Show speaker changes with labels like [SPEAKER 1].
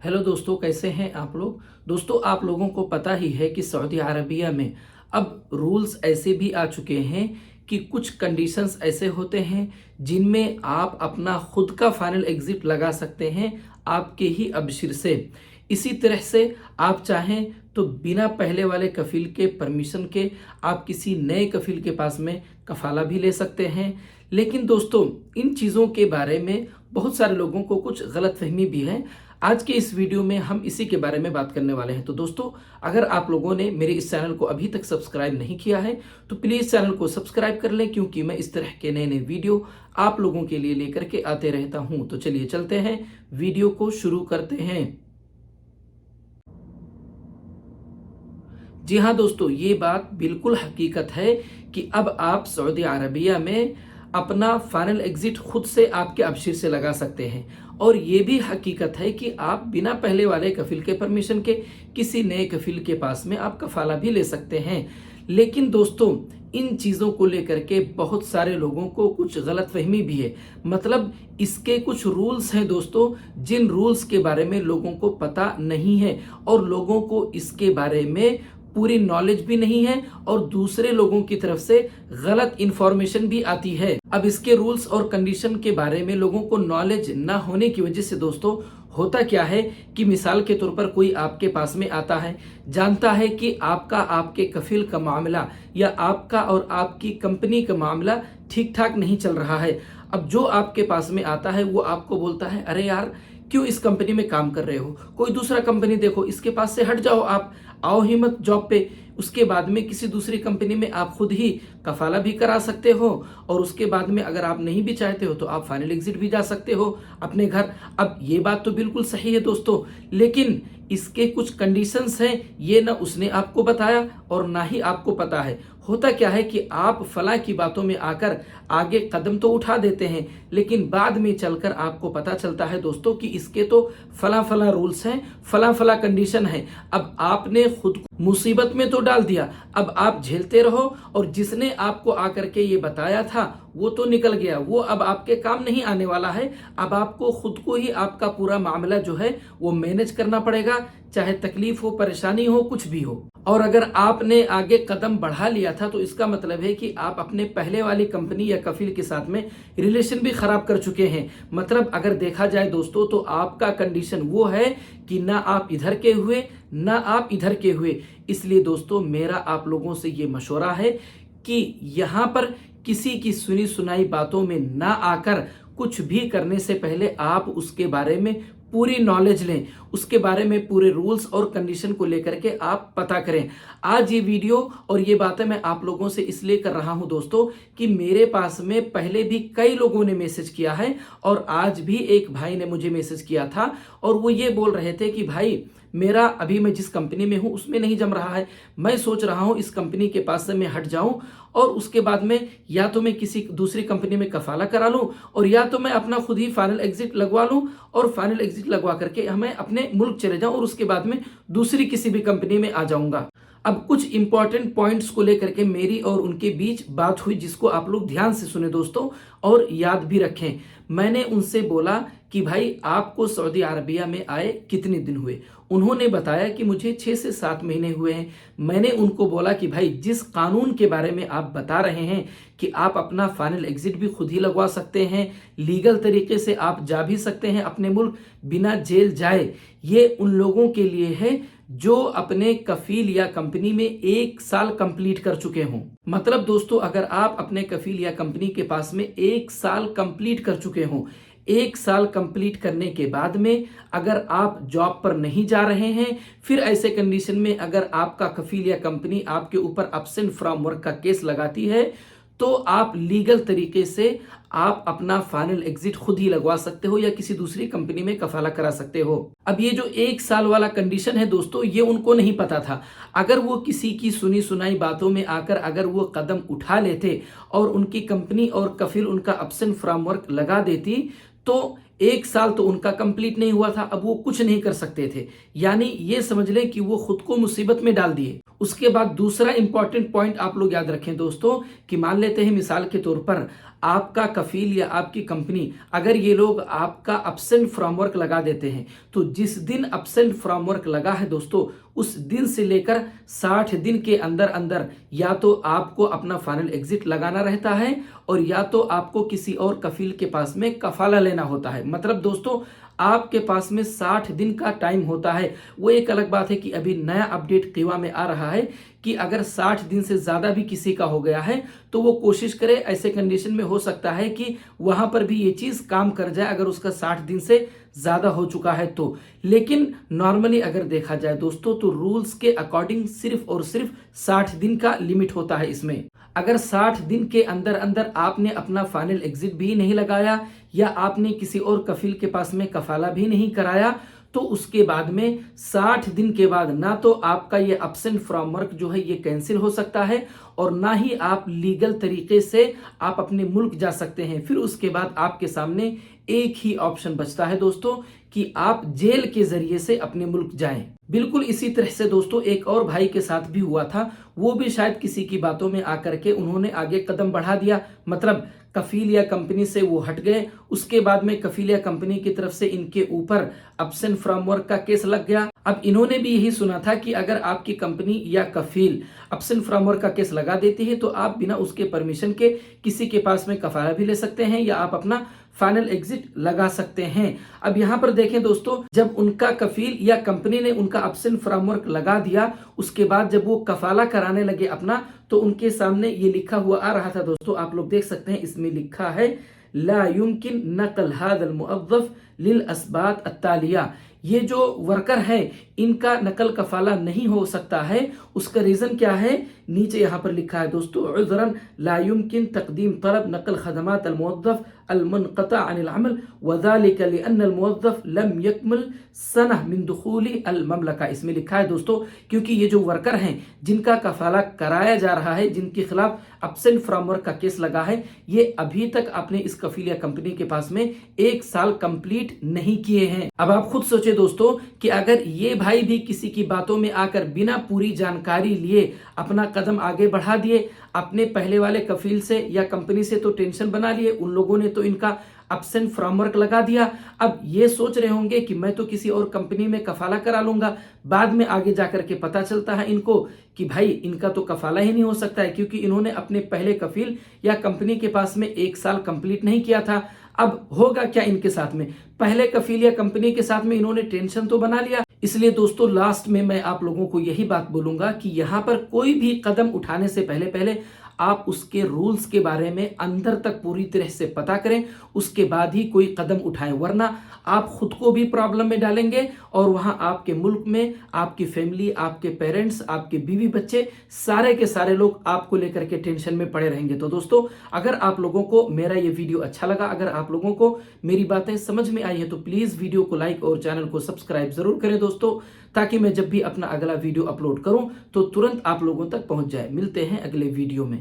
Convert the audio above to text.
[SPEAKER 1] Hello दोस्तों, कैसे हैं आप लोग। दोस्तों, आप लोगों को पता ही है कि सऊदी अरबिया में अब रूल्स ऐसे भी आ चुके हैं कि कुछ कंडीशंस ऐसे होते हैं जिनमें आप अपना खुद का फाइनल एग्जिट लगा सकते हैं आपके ही अबशिर से। इसी तरह से आप चाहें तो बिना पहले वाले कफील के परमिशन के आप किसी नए कफील के पास में कफाला भी ले सकते हैं। लेकिन दोस्तों, इन चीज़ों के बारे में बहुत सारे लोगों को कुछ गलतफहमी भी है। आज के इस वीडियो में हम इसी के बारे में बात करने वाले हैं। तो दोस्तों, अगर आप लोगों ने मेरे इस चैनल को अभी तक सब्सक्राइब नहीं किया है तो प्लीज़ चैनल को सब्सक्राइब कर लें, क्योंकि मैं इस तरह के नए नए वीडियो आप लोगों के लिए लेकर के आते रहता हूं। तो चलिए चलते हैं, वीडियो को शुरू करते हैं। जी हाँ दोस्तों, ये बात बिल्कुल हकीकत है कि अब आप सऊदी अरबिया में अपना फाइनल एग्जिट खुद से आपके अबशिर से लगा सकते हैं। और ये भी हकीकत है कि आप बिना पहले वाले कफील के परमिशन के किसी नए कफील के पास में आप कफाला भी ले सकते हैं। लेकिन दोस्तों, इन चीज़ों को लेकर के बहुत सारे लोगों को कुछ गलतफहमी भी है। मतलब इसके कुछ रूल्स हैं दोस्तों, जिन रूल्स के बारे में लोगों को पता नहीं है और लोगों को इसके बारे में पूरी नॉलेज भी नहीं है और दूसरे लोगों की तरफ से गलत इंफॉर्मेशन भी आती है। अब इसके रूल्स और कंडीशन के बारे में लोगों को नॉलेज ना होने की वजह से दोस्तों होता क्या है कि मिसाल के तौर पर कोई आपके पास में आता है, जानता है कि आपका आपके कफील का मामला या आपका और आपकी कंपनी का मामला ठीक ठाक नहीं चल रहा है। अब जो आपके पास में आता है वो आपको बोलता है, अरे यार क्यों इस कंपनी में काम कर रहे हो, कोई दूसरा कंपनी देखो, इसके पास से हट जाओ, आप आओ ही मत जॉब पे। उसके बाद में किसी दूसरी कंपनी में आप खुद ही कफाला भी करा सकते हो और उसके बाद में अगर आप नहीं भी चाहते हो तो आप फाइनल एग्जिट भी जा सकते हो अपने घर। अब ये बात तो बिल्कुल सही है दोस्तों, लेकिन इसके कुछ कंडीशंस हैं, ये ना उसने आपको बताया और ना ही आपको पता है। होता क्या है कि आप फला की बातों में आकर आगे कदम तो उठा देते हैं, लेकिन बाद में चलकर आपको पता चलता है दोस्तों कि इसके तो फला फला रूल्स हैं, फला फला कंडीशन है। अब आपने खुद को मुसीबत में तो डाल दिया, अब आप झेलते रहो और जिसने आपको आकर के ये बताया था वो तो निकल गया, वो अब आपके काम नहीं आने वाला है। अब आपको खुद को ही आपका पूरा मामला जो है वो मैनेज करना पड़ेगा, चाहे तकलीफ हो, परेशानी हो, कुछ भी हो। और अगर आपने आगे कदम बढ़ा लिया था तो इसका मतलब है कि आप अपने पहले वाली कंपनी या कफील के साथ में रिलेशन भी खराब कर चुके हैं। मतलब अगर देखा जाए दोस्तों तो आपका कंडीशन वो है कि ना आप इधर के हुए ना आप इधर के हुए। इसलिए दोस्तों, मेरा आप लोगों से ये मशवरा है कि यहाँ पर किसी की सुनी सुनाई बातों में ना आकर कुछ भी करने से पहले आप उसके बारे में पूरी नॉलेज लें, उसके बारे में पूरे रूल्स और कंडीशन को लेकर के आप पता करें। आज ये वीडियो और ये बातें मैं आप लोगों से इसलिए कर रहा हूं दोस्तों कि मेरे पास में पहले भी कई लोगों ने मैसेज किया है और आज भी एक भाई ने मुझे मैसेज किया था और वो ये बोल रहे थे कि भाई मेरा अभी मैं जिस कंपनी में हूं उसमें नहीं जम रहा है, मैं सोच रहा हूं इस कंपनी के पास से मैं हट जाऊं और उसके बाद में या तो मैं किसी दूसरी कंपनी में कफाला करा लूं और या तो मैं अपना खुद ही फाइनल एग्जिट लगवा लूं और फाइनल एग्जिट लगवा करके मैं अपने मुल्क चले जाऊं और उसके बाद में दूसरी किसी भी कंपनी में आ जाऊंगा। अब कुछ इंपॉर्टेंट पॉइंट्स को लेकर के मेरी और उनके बीच बात हुई, जिसको आप लोग ध्यान से सुने दोस्तों और याद भी रखें। मैंने उनसे बोला कि भाई आपको सऊदी अरबिया में आए कितने दिन हुए। उन्होंने बताया कि मुझे 6 से 7 महीने हुए हैं। मैंने उनको बोला कि भाई जिस कानून के बारे में आप बता रहे हैं कि आप अपना फाइनल एग्जिट भी खुद ही लगवा सकते हैं, लीगल तरीके से आप जा भी सकते हैं अपने मुल्क बिना जेल जाए, ये उन लोगों के लिए है जो अपने कफील या कंपनी में 1 साल कंप्लीट कर चुके हों। मतलब दोस्तों, अगर आप अपने कफील या कंपनी के पास में 1 साल कंप्लीट कर चुके हों, 1 साल कंप्लीट करने के बाद में अगर आप जॉब पर नहीं जा रहे हैं, फिर ऐसे कंडीशन में अगर आपका कफील या कंपनी आपके ऊपर एब्सेंट फ्रॉम वर्क का केस लगाती है तो आप लीगल तरीके से आप अपना फाइनल एग्जिट खुद ही लगवा सकते हो या किसी दूसरी कंपनी में कफाला करा सकते हो। अब ये जो 1 साल वाला कंडीशन है दोस्तों, ये उनको नहीं पता था। अगर वो किसी की सुनी सुनाई बातों में आकर अगर वो कदम उठा लेते और उनकी कंपनी और कफील उनका एब्सेंट फ्रॉम वर्क लगा देती तो 1 साल तो उनका कंप्लीट नहीं हुआ था, अब वो कुछ नहीं कर सकते थे। यानी ये समझ लें कि वो खुद को मुसीबत में डाल दिए। उसके बाद दूसरा इंपॉर्टेंट पॉइंट आप लोग याद रखें दोस्तों कि मान लेते हैं मिसाल के तौर पर आपका कफील या आपकी कंपनी, अगर ये लोग आपका अब्सेंट फ्रॉम वर्क लगा देते हैं, तो जिस दिन अब्सेंट फ्रॉम वर्क लगा है दोस्तों, उस दिन से लेकर 60 दिन के अंदर अंदर या तो आपको अपना फाइनल एग्जिट लगाना रहता है और या तो आपको किसी और कफील के पास में कफाला लेना होता है। मतलब दोस्तों आपके पास में 60 दिन का टाइम होता है। वो एक अलग बात है कि अभी नया अपडेट कीवा में आ रहा है कि अगर 60 दिन से ज़्यादा भी किसी का हो गया है तो वो कोशिश करे, ऐसे कंडीशन में हो सकता है कि वहाँ पर भी ये चीज़ काम कर जाए अगर उसका 60 दिन से ज़्यादा हो चुका है तो। लेकिन नॉर्मली अगर देखा जाए दोस्तों तो रूल्स के अकॉर्डिंग सिर्फ और सिर्फ 60 दिन का लिमिट होता है इसमें। अगर 60 दिन के अंदर अंदर आपने अपना फाइनल एग्जिट भी नहीं लगाया या आपने किसी और कफील के पास में कफाला भी नहीं कराया, तो उसके बाद में 60 दिन के बाद ना तो आपका ये अब्सेंट फ्रॉम वर्क जो है ये कैंसिल हो सकता है और ना ही आप लीगल तरीके से आप अपने मुल्क जा सकते हैं। फिर उसके बाद आपके सामने एक ही ऑप्शन बचता है दोस्तों कि आप जेल के जरिए से अपने मुल्क जाएं। बिल्कुल इसी तरह से दोस्तों एक और भाई के साथ भी हुआ था। वो भी शायद किसी की बातों में आकर के उन्होंने आगे कदम बढ़ा दिया, मतलब कफील या कंपनी से वो हट गए। उसके बाद में कफील या कंपनी की तरफ से इनके ऊपर अब्सेंट फ्रॉम वर्क का केस लग गया। अब इन्होंने भी यही सुना था कि अगर आपकी कंपनी या कफील अब्सेंट फ्रॉम वर्क का केस लगा देती है तो आप बिना उसके परमिशन के किसी के पास में कफाला भी ले सकते हैं या आप अपना फाइनल एग्जिट लगा सकते हैं। अब यहाँ पर देखें दोस्तों, जब उनका कफील या कंपनी ने उनका अब्सेंट फ्रॉम वर्क लगा दिया, उसके बाद जब वो कफाला कराने लगे अपना, तो उनके सामने ये लिखा हुआ आ रहा था दोस्तों, आप लोग देख सकते हैं, इसमें लिखा है ला युमकिन नकल हादल मुअव्वफ लिल अस्बात अत्तालिया। ये जो वर्कर है इनका नकल कफाला नहीं हो सकता है। उसका रीजन क्या है, नीचे यहाँ पर लिखा है दोस्तों, उज़रन ला युमकिन तक़दीम तलब नकल खदमात अल मुअव्वफ अल मुनक़ता अनिल अमल व ज़ालिका लिअन्न अल मुअव्वफ लम यकमल सनह मिन दुखूली अल ममलका। इसमें लिखा है दोस्तों क्योंकि ये जो वर्कर हैं जिनका कफाला कराया जा रहा है, जिनके खिलाफ अब्सेंट फ्रॉम वर्क का केस लगा है, ये अभी तक अपने इस कफील या कंपनी के पास में 1 साल कंप्लीट नहीं किए हैं। अब आप खुद सोचे दोस्तों कि अगर ये भाई भी किसी की बातों में आकर बिना पूरी जानकारी लिए अपना कदम आगे बढ़ा दिए, अपने पहले वाले कफील से या कंपनी से तो टेंशन बना लिए, उन लोगों ने तो इनका अब्सेंट फ्रॉम वर्क लगा दिया। अब ये सोच रहे होंगे कि मैं तो किसी और कंपनी में कफाला करा लूंगा। बाद में आगे जाकर के पता चलता है इनको कि भाई इनका तो कफाला ही नहीं हो सकता है क्योंकि इन्होंने अपने पहले कफील या कंपनी के पास में 1 साल कंप्लीट नहीं किया था। अब होगा क्या इनके साथ में, पहले कफील या कंपनी के साथ में इन्होंने टेंशन तो बना लिया। इसलिए दोस्तों लास्ट में मैं आप लोगों को यही बात बोलूंगा कि यहाँ पर कोई भी कदम उठाने से पहले आप उसके रूल्स के बारे में अंदर तक पूरी तरह से पता करें, उसके बाद ही कोई कदम उठाएं, वरना आप खुद को भी प्रॉब्लम में डालेंगे और वहां आपके मुल्क में आपकी फैमिली, आपके पेरेंट्स, आपके बीवी बच्चे, सारे के सारे लोग आपको लेकर के टेंशन में पड़े रहेंगे। तो दोस्तों अगर आप लोगों को मेरा ये वीडियो अच्छा लगा, अगर आप लोगों को मेरी बातें समझ में आई है तो प्लीज वीडियो को लाइक और चैनल को सब्सक्राइब जरूर करें दोस्तों, ताकि मैं जब भी अपना अगला वीडियो अपलोड करूं तो तुरंत आप लोगों तक पहुंच जाए। मिलते हैं अगले वीडियो में।